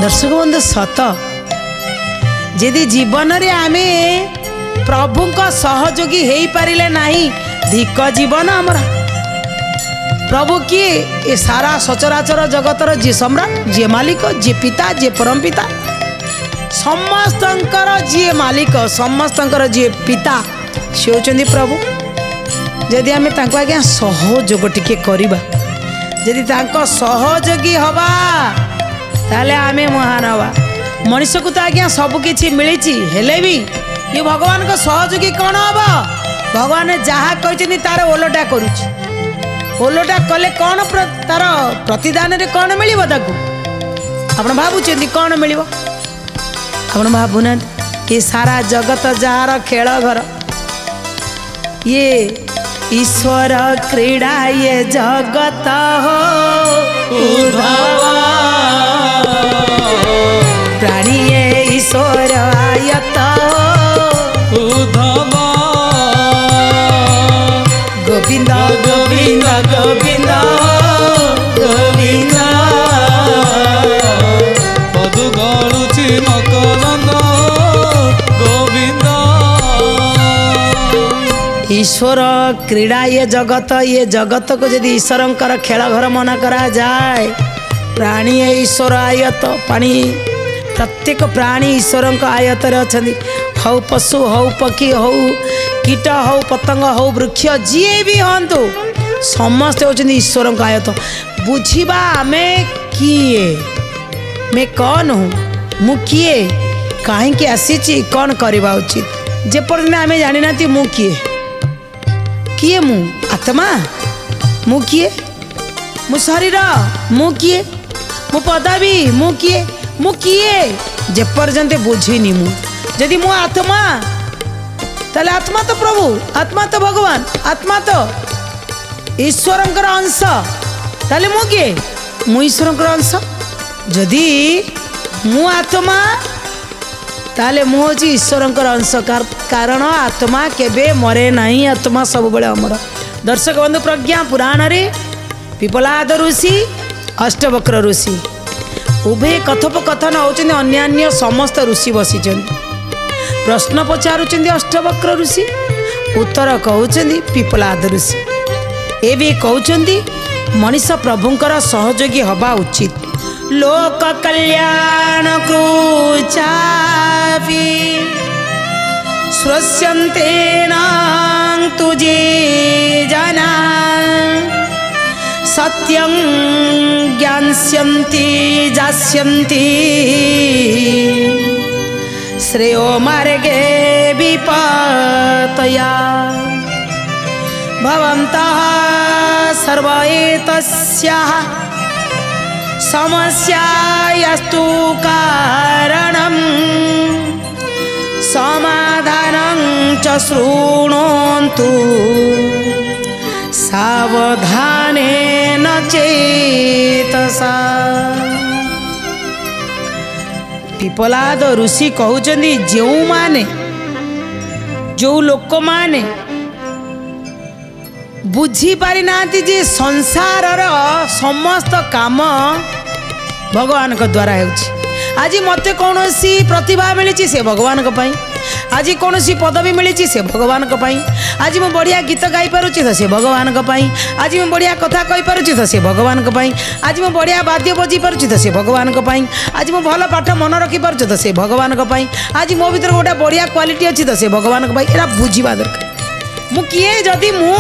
दर्शक बंधु सत जदि जीवन रे आमे प्रभु का सहयोगी हो पारे ना धिक जीवन आमर। प्रभु किए ये सारा सचराचर जगतर जी सम्राट जी मालिक जी पिता जी परम पिता समस्तंकर जी मालिक समस्तंकर जी पिता सी होचंदी प्रभु। जदि आमे तांको आज्ञा सहयोग टिके करिबा जदि तांको सहयोगी हवा ताले आमे महान हवा। मनुष्य को तो आज्ञा सब किछि मिलिछि हेले भी ये भगवान को सहयोगी कौन हवा? भगवान जहाँ कहते तार ओलटा करुछि ओलटा कले कौन तार प्रतिदान रे कौन मिलिबो ताकू? आपण भाबुचंदी कौन मिलिबो? आपण भाबुना ये सारा जगत जार खेल घर ये ईश्वर क्रीड़ा ये जगत हो प्राणी ये ईश्वर आयत गोविंद गोविंद गोविंद गोविंद पदु गलुची मकरंद गोविंद। ईश्वर क्रीड़ा ये जगत को यदि ईश्वरंकर खेल घर मना करा जाए प्राणी है ईश्वर आयत पानी प्रत्येक प्राणी ईश्वर आयत हौ पशु हौ पक्षी हौ कीट हौ पतंग हौ वृक्ष जी भी हंतु समस्ते होचंदी ईश्वर आयत। बुझिबा आमे किए मैं कौन हूँ मु किए कहीं आसी कौन करवा उचित जेपर्यंत आमे जानी ना मु किए किए मु आत्मा मु किए मु शरीर मु किए मु पदवी मु किए जेपर्यंत बुझीनी मु जदि मु आत्मा ताले आत्मा तो प्रभु आत्मा तो भगवान आत्मा तो ईश्वरंकर अंश ताले मु किए मु ईश्वरंकर अंश जदि मु आत्मा ताले मु होची ईश्वरंकर अंश कारण आत्मा केबे मरे नहीं आत्मा सब बेले अमर। दर्शक बंधु प्रज्ञा पुराण रे पिपलाद ऋषि अष्टवक्र ऋषि उभय कथोपकथन होचंदी अन्यान्य समस्त ऋषि बसिचंदी प्रश्न पचारुचंदी अष्टवक्र ऋषि उत्तर कहउचंदी पिपलाद ऋषि ए भी कहउचंदी मनुष्य प्रभुंकर सहयोगी हवा उचित लोक कल्याण कृचापि श्रोष्यन्ते नां तुजे जना सत्यं ज्ञास्यन्ति जास्यन्ति श्रेयो मार्गे विपतया भवन्तः सर्व एतस्याः समस्यायास्तु कारणं समाधानं च शृण्वन्तु सावधानेन चेतसा। पिपलाद ऋषि कहउचंदी जो माने जो लोक माने बुझी पारि नांती जे संसार समस्त काम भगवान को द्वारा होछि। आज मते कौनसी प्रतिभा मिली से भगवान को पाई आज कौन सी पदवी मिली से भगवान को पाई आज मु बढ़िया गीत गाई पारुछि तो से भगवान को पाई आज मु बढ़िया कथा कहि पारुछि तो से भगवान को पाई आज मु बढ़िया वाद्य बजी पारुछि तो से भगवान को पाई आज मु भल पाठ मन रखी पारुछि तो से भगवान को पाई आज मो भीतर गोटे बढ़िया क्वालिटी अछि तो से भगवान को पाई एरा बुझिबा दरकार। मु किए जदि मु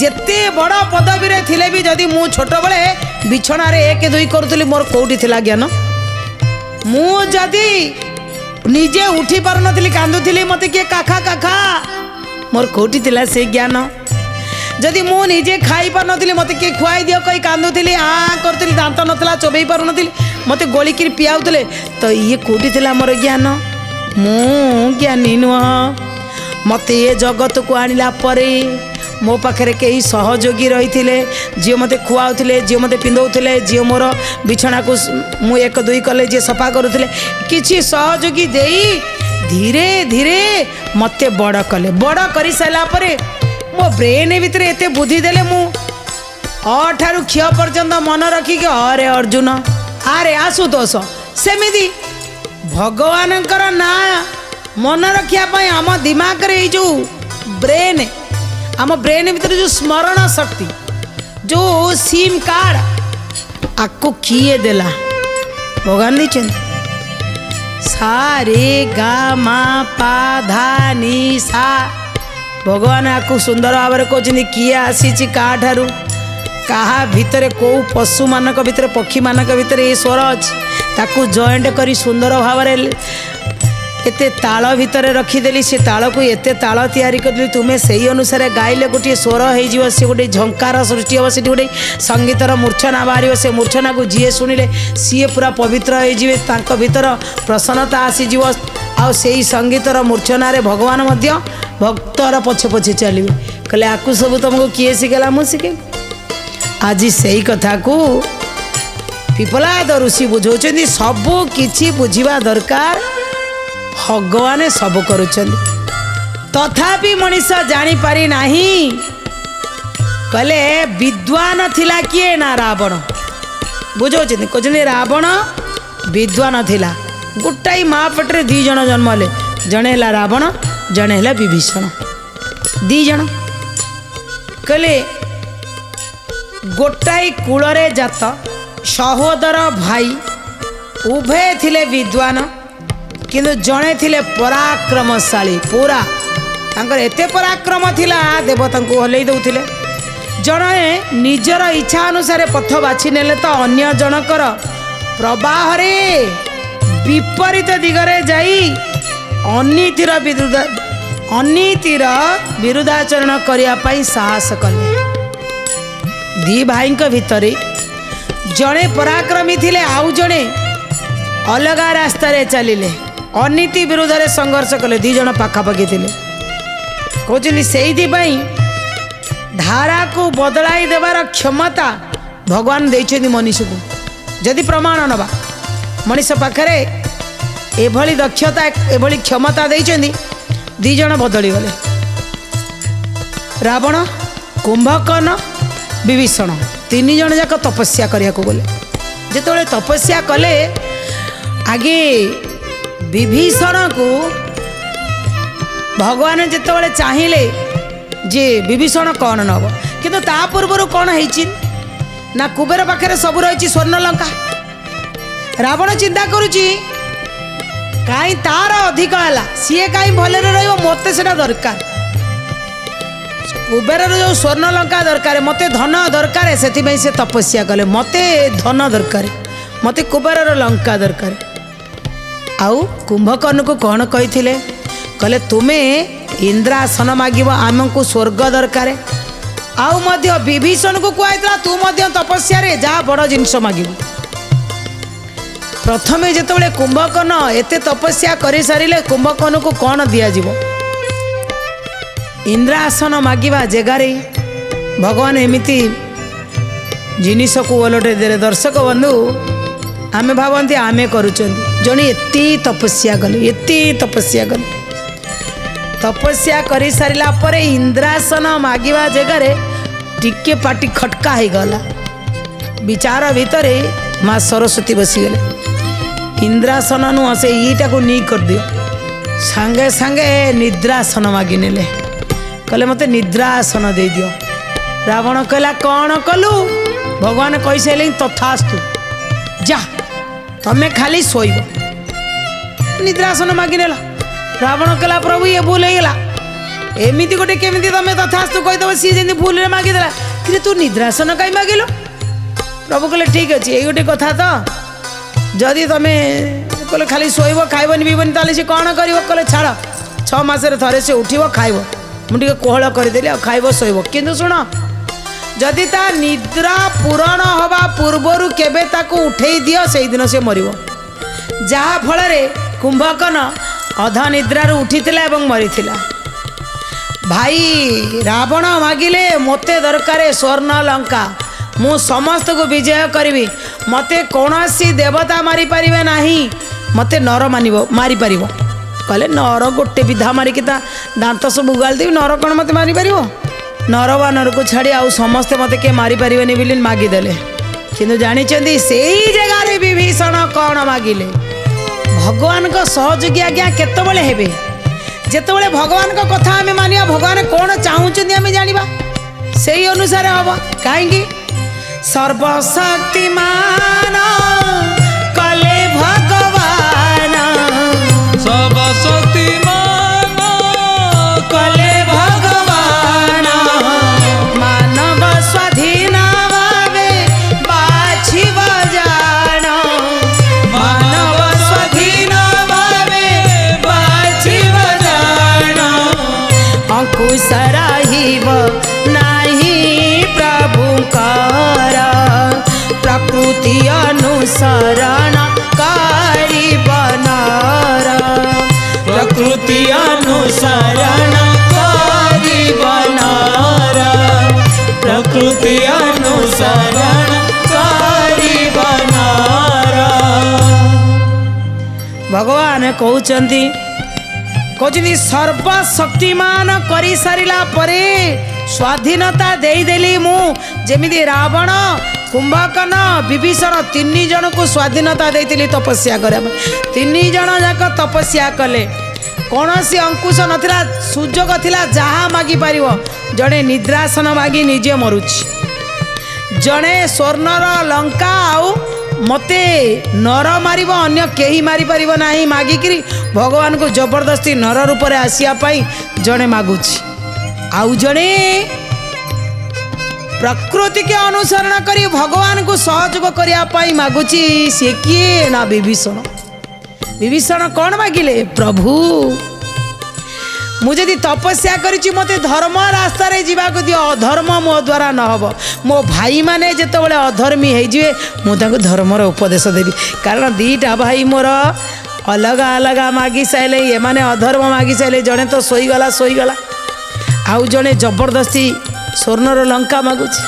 जेते बड़ पदवी रे थिले भी जदि मु छोट बळे बिछणा रे 1 2 करूतली मोर कोठी थिला ज्ञान मु जदि निजे उठी पार नथिली कांदुथिली मते के काखा काखा मोर कोठी थिला से ज्ञान जदि मु निजे खाई पार नथिली मते के खुआई दियो कई कांदुथिली आ करथिली दांत नथला चोबई पार नथिली मते गोली किर पियाउतले तो ये कोठी थिला मोर ज्ञान मु ज्ञानी नुह मते ये जगत को आनिला परे मो पाखे कई सहयोगी रही जी मते खुआउले जी मते पिंधौले जी मोर बिछना को मु 1 2 कले जी सफा करुले किछि सहयोगी देई धीरे धीरे मते बड़ कले बड़ कर सारा मो ब्रेन भितर एते बुद्धि देले मु अठारु क्ष पर्यंत मन रखिक अरे अर्जुन अरे आशुतोष सेमिति भगवानंकर ना मन रखिया आम दिमाग रे जो ब्रेन आम ब्रेन भीतर जो स्मरण शक्ति जो सिम कार्ड आपको किए देला भगवान नहीं सा रे गा मा पा धा नी सा भगवान आपको सुंदर भाव में कहते किए आसी क्या ठारू कहा भितर कौ पशु मानक भितर पक्षी मानक भितर ये स्वर अच्छी ताकू जॉइंट करी सुंदर भाव में एते ताल भितर रखीदेली से ताल को एते ताल तैयारी कर तुम्हें सही अनुसार गाइले गोटे स्वर हो सी गोटे झंकार सृष्टि हम से गोटे संगीतर मूर्छना बाहर से मूर्छना को जी शुणिले सी पूरा पवित्र हो भीतर प्रसन्नता आसीज आउ से संगीतर मूर्छन भगवान मध्य भक्तर पछे पछे चलिए कहले आकु सब तुमको किए शिखेला मु शिखे आज से कथा को पिपलाद ऋषि बुझाऊँ सबू किछि बुझिबा दरकार भगवान सब करुछन तथापि मनीष जानी पारी नाही कहले विद्वान थिला किए ना रावण बुझाऊँ कहते रावण विद्वान थिला गोटाई माँ पेटे दी जन जन्म ले जड़े है रावण जड़े है विभीषण दी जन कहले गोटाई कूलरे जात सहोदर भाई उभय थिले विद्वान किंतु जड़े थिले पराक्रमशाली पूरा तांकर एते पराक्रम थिला देवता को हलई दउथिले जड़े निजर इच्छा अनुसार पथ बाछि नेले तो अन्य जनकर प्रवाह रे विपरीत दिगरे जाई अनीतिर विरुद्धाचरण करिया पाई साहस कले दी भाई भितर जड़े पराक्रमी थिले आउ जड़े अलगा रास्ता रे चलिले अनीति विरुद्ध रे संघर्ष कले दी जण पाखापाखी थिले कहते से धारा को बदलाई देवार क्षमता भगवान देइछेनि मनुष्य को जदि प्रमाण नबा मनीष पाखरे एभली दक्षता एभली क्षमता देइछेनि दी जण बदली गले रावण कुंभकर्ण विभीषण तीन जन जाक तपस्या करिया को गले जेतोले तपस्या कले आगे विभीषण को भगवान जेतोले चाहिए जे विभीषण कौन नब किंतु ता पूर्व कौन है ना कुबेर पाखे सब रही स्वर्ण लंका रावण चिंता करुच्ची कहीं तार अधिक है सी कहीं भले मत से दरकार कुबेर जो स्वर्ण लंका दरकार मते धन दरकार से तपस्या कले मते धन दरकार मते कुबेर लंका दरकार आउ कुंभकर्ण को कौन कही कहले तुम्हें इंद्रासन मागिब आमको स्वर्ग दरकार आउ मध्य विभीषण को कहला तू मध्य तपस्या रे जा बड़ जिनस मागिबू प्रथमे जेतबेले कुंभकर्ण एते तपस्या करि सारिले कुंभकर्ण को कौन दिया जीवो इंद्रासन मागिबा जगारे भगवान एमिति जिनिस को ओलटे दे दर्शक बंधु आमे भावंती आमे करूचंदी जणी एती तपस्या कले तपस्या करि सारिला परे इंद्रासन मागिबा जगारे टिके पाटी खटका हो गला विचार भितरे माँ सरस्वती बसीगले इंद्रासन नुह से ईटा को नी कर दियो सांगे सांगे निद्रासन मागी नेले कहले मते निद्रासन दे दियो रावण कहला कौन कलु भगवान कही सारे तथास्तु जा तमें खाली शोब निद्रासन मागी नेला रावण कहला प्रभु ये भूल होगा एमती गोटे केमी तुम तथास्तु कहीदेव सी जमी भूल मागिदेला कि तू निद्रासन कहीं मागिलु प्रभु कहले ठीक अच्छे ये गोटे कथा तो जदि तुम कहले खाली शोब खाइबनी पीबनी ताले सी कौन कर कहले छाड़ 6 मासरे थरे से उठिब खाइब मुझे कोहल करदेली आ खाइब शोब किंतु शुण जदि ता निद्रा पूरण हवा पूर्वर केबे ताकू उठे दियो से दिन से मरिब जहा फल कुंभकर्ण अध निद्रारू उठीथिला एवं मरीथिला भाई रावण मागिले मते दरकार स्वर्ण लंका मु समस्त को विजय करी मते कौनसी देवता मारी पारिबे नाही मते नर मारी पारिबो कहले नर गोटे विधा मारिकी दांत सब उगाल देवी नर कौन मते मारी पारिबो नर वा नर को छाड़ी आउ समस्ते मते के मारी पारिबेनी बिलिन मागिदेले किंतु जानी से जगार विभीषण कौन मागिले भगवान को सहयोगी आज्ञा केतबेले हेबे जेतबेले भगवान को कथा आमे मानिया भगवान कौन चाहूचंदी आमे जानिबा सेही अनुसार हबो काहेकि सर्वशक्तिमान कले भगवान सर्वशक्तिमान कले भगवान मानव स्वाधीन भावे बाछिब जान मानव स्वाधीन भावे बाछिब जान अंकुश रहिब नाही प्रभुकर प्रकृति अनुसरण कारी बनार प्रकृति अनुसरण कारी बनार प्रकृति अनुसरण कारी बनार भगवान कहउचंती सर्वशक्तिमान करी सारिला परे स्वाधीनता देदेली मु जेमिति रावण कुंभकर्ण विभीषण तीन जन को स्वाधीनता देती तपस्या करने तीन जन जाक तपस्या कले कौन सी अंकुश नथिला सुजोग थिला जहाँ मागी पारिव जड़े निद्रासन मागी निजे मरुछि जड़े स्वर्णर लंका आउ मते नर मारिब अन्य केही मारी पारिब नाही मागिकी भगवान को जबरदस्ती नर रूप में आसिया पाई जड़े मागुछि आउ जड़े प्रकृति के अनुसरण करी भगवान को सहयोग करने मागुची सी किए ना विभीषण विभीषण कौन मागिले प्रभु मुझे तपस्या करी मते धर्म रास्ता रे जीवा को दियो अधर्म मो द्वारा न हब मो भाई माने जेतेबेले अधर्मी हो जे मु ताको धर्मर उपदेश देवी कारण दीटा भाई मोर अलग अलग मागी साइले ये माने अधर्म मागी साइले जड़े तो सोईगला आउ जड़े जबरदस्ती स्वर्णर लंका मागुची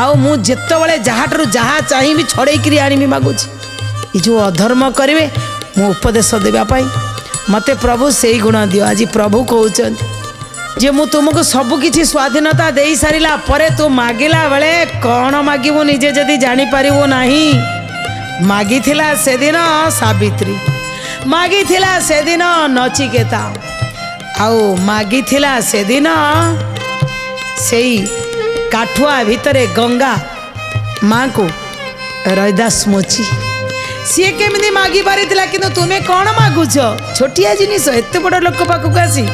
आउ मु जेतेबेले जहाटू जहाँ चाहिए छड़ेकरी आनी मागुची ये जो अधर्म करेंगे मु उपदेश देवाई मते प्रभु से ही गुण दियो आज प्रभु कहउचन जे मु तुमको सब किछि स्वाधीनता दे सारिला परे तू मागिला बेले कौन मागिबु निजे जदि जानी पारिबो नाही मागिथिला से दिन सावित्री मागिथिला से दिन नचिकेता आउ मागिथिला से दिन सेई काठुआ भितरे गंगा माँ को रैदास मोची सी केमी मागी पारी कि तुम्हें कौन मागुच छोटिया जिनिस एत बड़ लोक पाखक आसी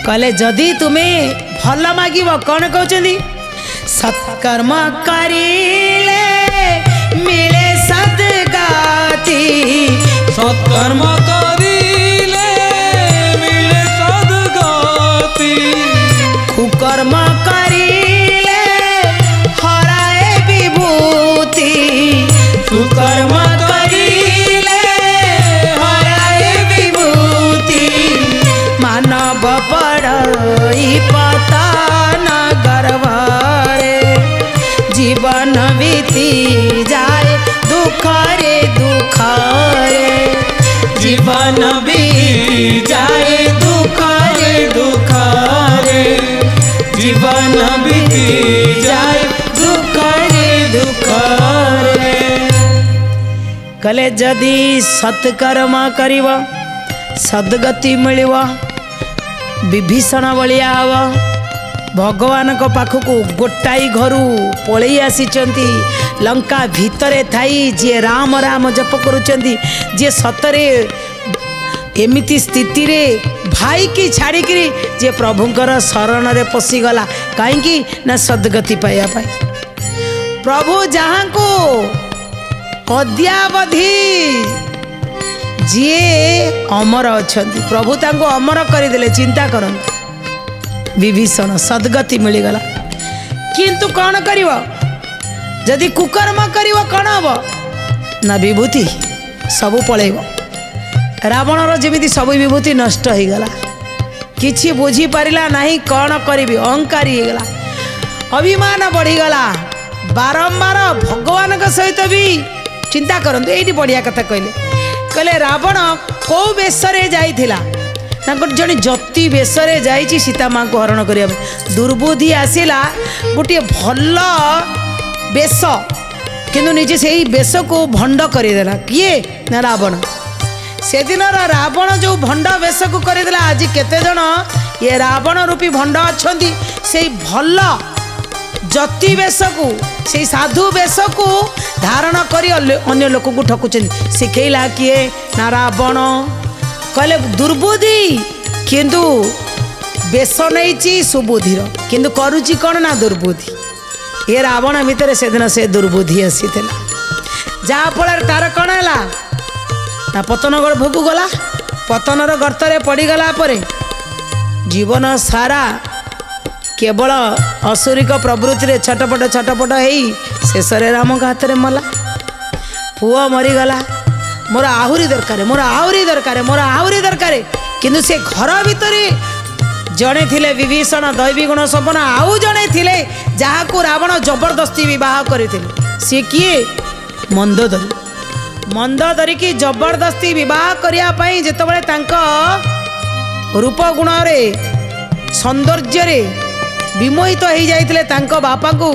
कहले जदि तुम्हें भल मागिब कौन कहते सत्कर्म करिले मिले सद्गति सत्कर्म करिले मिले सद्गति कुकर्म करिले हराए विभूति कुकर्म करिले हराए विभूति मानव पड़ई पता न गर्भरे जीवन बीती जाए दुख रे जीवन बीती जाए दुख रे जीवन बीती जाए दुख रे कले जदि सत्कर्म करिव सद्गति मिलिव विभीषण भलिया हव भगवान को पाखक गोटाई घर पलि आसीचंती लंका भितरे थाई जे राम राम जप करुचंती जे सतरे एमिति स्थिति रे भाई की छाड़िकी जे प्रभुंकर शरण रे पशिगला कहीं ना सद्गति पाइबा पाई प्रभु जहाँ को अद्यावधि जी अमर अच्छा प्रभु तांको अमर करदे चिंता कर विभीषण सद्गति मिलगला किंतु कौन करिव जदि कुकर्म करिव कौन हम ना विभूति सबू पलैब रावणर जमी सब विभूति नष्ट हो गला किछि बुझी पारिला नहीं कौन करी अहंकारी होगला अभिमान बढ़ीगला बारंबार भगवान सहित भी चिंता करंतु ये बढ़िया कथा कहले रावण कौ बेशरे जाइथिला जड़े जति बेशरे जाइछि सीता माँ को हरण करने दुर्बुद्धि आसला गोटे भल बेश किंतु निजे से बेश को भंड करदेला किए ना रावण से दिन रावण जो भंड बेश को करदेला आज केते जन ये रावण रूपी भंड अच्छा से भल जति बेश को से साधु बेश को धारण कर अन्य लोक को ठकुचन शिखेला किए ना रावण कहले दुर्बुद्धि किंतु बेश नहीं सुबुद्धि किंतु करुची कौन ना दुर्बुद्धि ये रावण भितर से दिन से दुर्बुद्धि आसी जहाँफल तार कौन है ना पतनगढ़ भोग गला पतनर गर्तरे पड़गला जीवन सारा केवल असुरिक प्रवृत्ति रे छटपट हो शेष राम हाथ में मला पुआ मरीगला मोर आहुरी दरकार मोर आहुरी दरकार मोर आहुरी दरकार किंतु से घर भितर जड़े थिले विभीषण दैवी गुण संपन्न आउ जड़े थिले जहाकू रावण जबरदस्ती विवाह करते सी किए मंदोदरी मंदोदरी की जबरदस्ती विवाह करने जितेबाला रूप गुण रे सौंदर्य रे विमोहित हो जाइए बापा को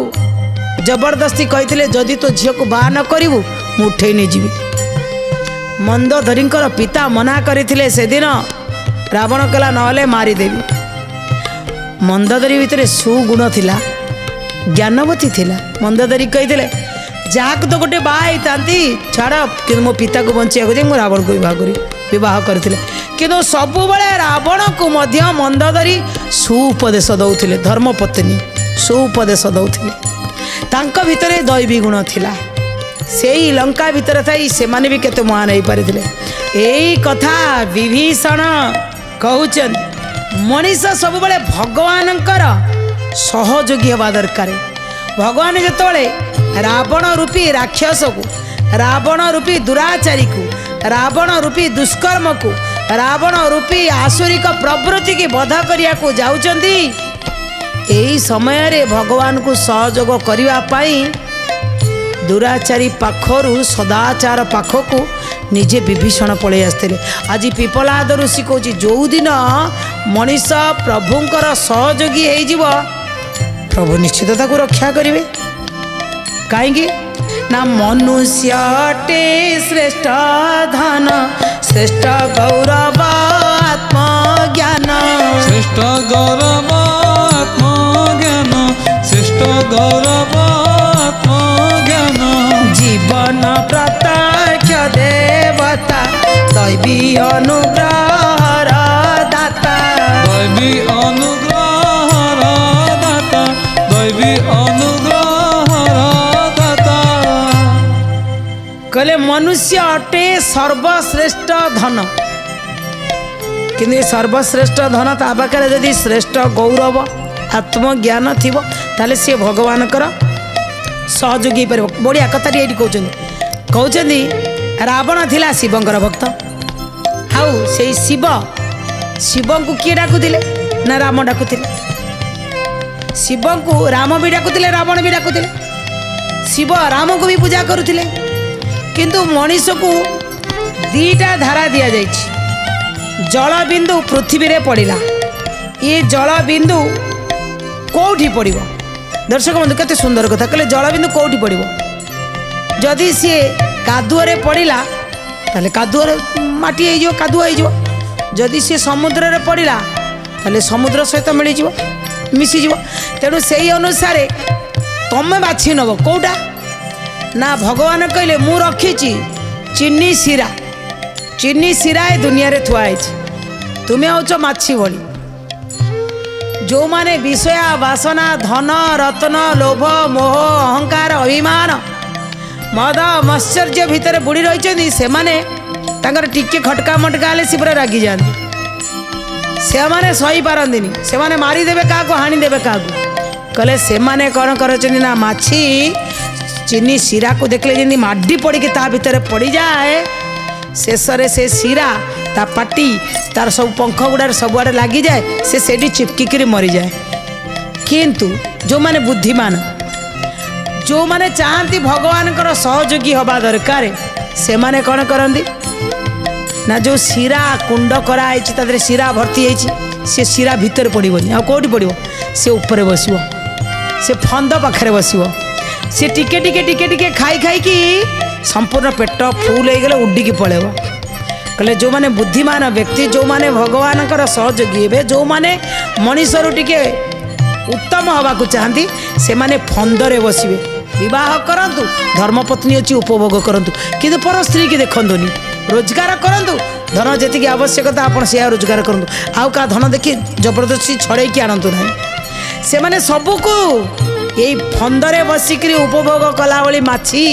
जबरदस्ती कहते जदि तो झील को बाहा न करू मुठे नहीं जीवी मंदोदरी पिता मना करते से दिन रावण कहला नहले मारिदेवी मंदोदरी भितर सुगुण थिला ज्ञानवती थिला मंदोदरी कहते जहाँ तो गोटे बाई छाड़ कि मो पिता को बचाया जाए मुझे रावण को विवाह करते किंतु सबुबले रावण को मध्य मंदोदरी सुपदेश दौले धर्मपत्नी सुपदेश दौले तांका भितर दैवी गुण थिला से लंका भितर थी से भी केते महान हो पारे यही कथा विभीषण कहउचन मनीष सबुबले भगवानंकर सहयोगी हवा दरकार भगवान जिते रावण रूपी राक्षस को रावण रूपी दुराचारी को रावण रूपी दुष्कर्म को रावण रूपी आसुरिक प्रवृत्ति की बध करिया को जाउचंदी एही समय रे भगवान को सहयोग करने दुराचारी पाखरु सदाचार पाखक निजे विभीषण पलि आसते आज पिपलाद ऋषि कौच जो दिन मनीष प्रभुंकर सहयोगी हो प्रभु निश्चित ताको रक्षा करेंगे कहीं ना मनुष्य अटे श्रेष्ठ धन श्रेष्ठ गौरव आत्मज्ञान श्रेष्ठ गौरव आत्मज्ञान श्रेष्ठ गौरव आत्मज्ञान जीवन प्रत्यक्ष देवता दैवी अनुग्रह दाता दैवी अनुग्रह दाता दैवी अनुग्रह कहले मनुष्य अटे सर्वश्रेष्ठ धन कि सर्वश्रेष्ठ धन ता पाखे जदि श्रेष्ठ गौरव आत्मज्ञान थी ताले सी भगवान सहयोगी पार बढ़िया कथा ये कहते रावण थिला शिवंकर भक्त आउ से शिव शिव को किए डाकुले ना राम डाकुले शिव को राम भी डाकुले रावण भी डाकुले शिव राम को भी पूजा करुले किंतु मनीष को दीटा धारा दि जाए जल बिंदु पृथ्वी रे पड़ा ये जल बिंदु कौटी पड़ दर्शक बंधु केते सुंदर कथा कहले जल बिंदु कौटी पड़ जदि सी कादुअरे पड़ा ताले कादुअरे माटी हो कादुआ हो जदि सी समुद्र रे पड़ा ताले समुद्र सहित मिल मिसीज तेणु से अनुसार तमें बाछि नब कौटा ना भगवान कहले मु रखी चीनी सीरा ए दुनिया रे थुआई तुम्हें हूँ माछी भली जो माने विषया वासना धन रत्न लोभ मोह अहंकार अभिमान मद मत्सर्य भितर बुड़ी रही से माने टिके खटका मटका हेल्ले सी पूरा रागी जाती से माने सही पारंदिनी से माने मारिदेवे क्या हाणीदेवे क्या कहले से माने कौन कर ना माछी चीनी सीरा को देखले जमी माडी पड़ी ता भितर पड़ी जाए शेष से सीरा ता पाटी तार सब पंख गुड़ा सबुआड़े लगी जाए से चिपकिक मरी जाए किंतु जो माने बुद्धिमान जो माने चाहती भगवान सहयोगी हवा दरकार से माने कौन करती ना जो सीरा कुंड कराई सीरा भर्ती से सीरा भितर पड़ोनी आ कौटी पड़ो से ऊपर बस से फंद पाखे बस सी टिके टिके टिके टिके खाई खाई कि संपूर्ण पेट फुल हो गले उडिकी पड़ेब कहले जो माने बुद्धिमान व्यक्ति जो माने भगवान सहयोगी हे जो माने मनीषर टिके उत्तम हवा को चाहती से माने फंदरे बसवे विवाह करंतु धर्मपत्नी अच्छी उपभोग करंतु किंतु पर स्त्री की देखंतुनी रोजगार करंतु धन जी आवश्यकता आप रोजगार करूँ आउ का धन देखी जबरदस्ती छड़े आणतु ना से माने सबको यही फंदरे बसिक उपभोग कला भली माछी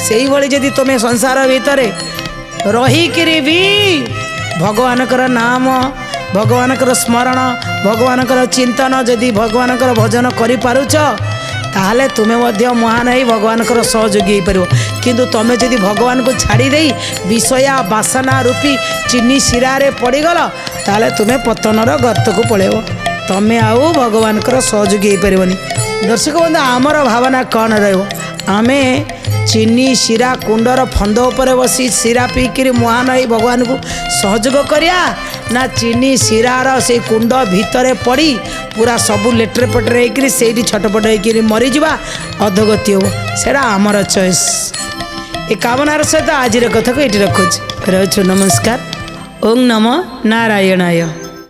से ही जदि तुम्हें संसार भितर रहीकि भी भगवान नाम भगवान स्मरण भगवान चिंतन जदि भगवान भजन करुच ताहले तुम्हें महान ही भगवान सहयोगी हो पार किंतु तुम्हें जदि भगवान को छाड़ी दे विषया बासना रूपी चीनी शिरारे पड़गल ताहले तुम्हें पतनर गर्त को पड़ेब तुम्हें आउ भगवान सहयोगी हो पारनि। दर्शक बंधु आमर भावना कौन रमे चीनी शिरा कुंडर फंद उपर बसी शिरा पीकर महान ही भगवान को सहयोग करिया ना चीनी शिरार से कुंड भितर पड़ी पूरा सबू लेटर पटर होकर छटपट होकर मरीजा अधोगति हो सेटा आमर चॉइस। ए कामनार सहित आज कथा को ये रखुच रचु। नमस्कार। ओं नमो नारायणाय।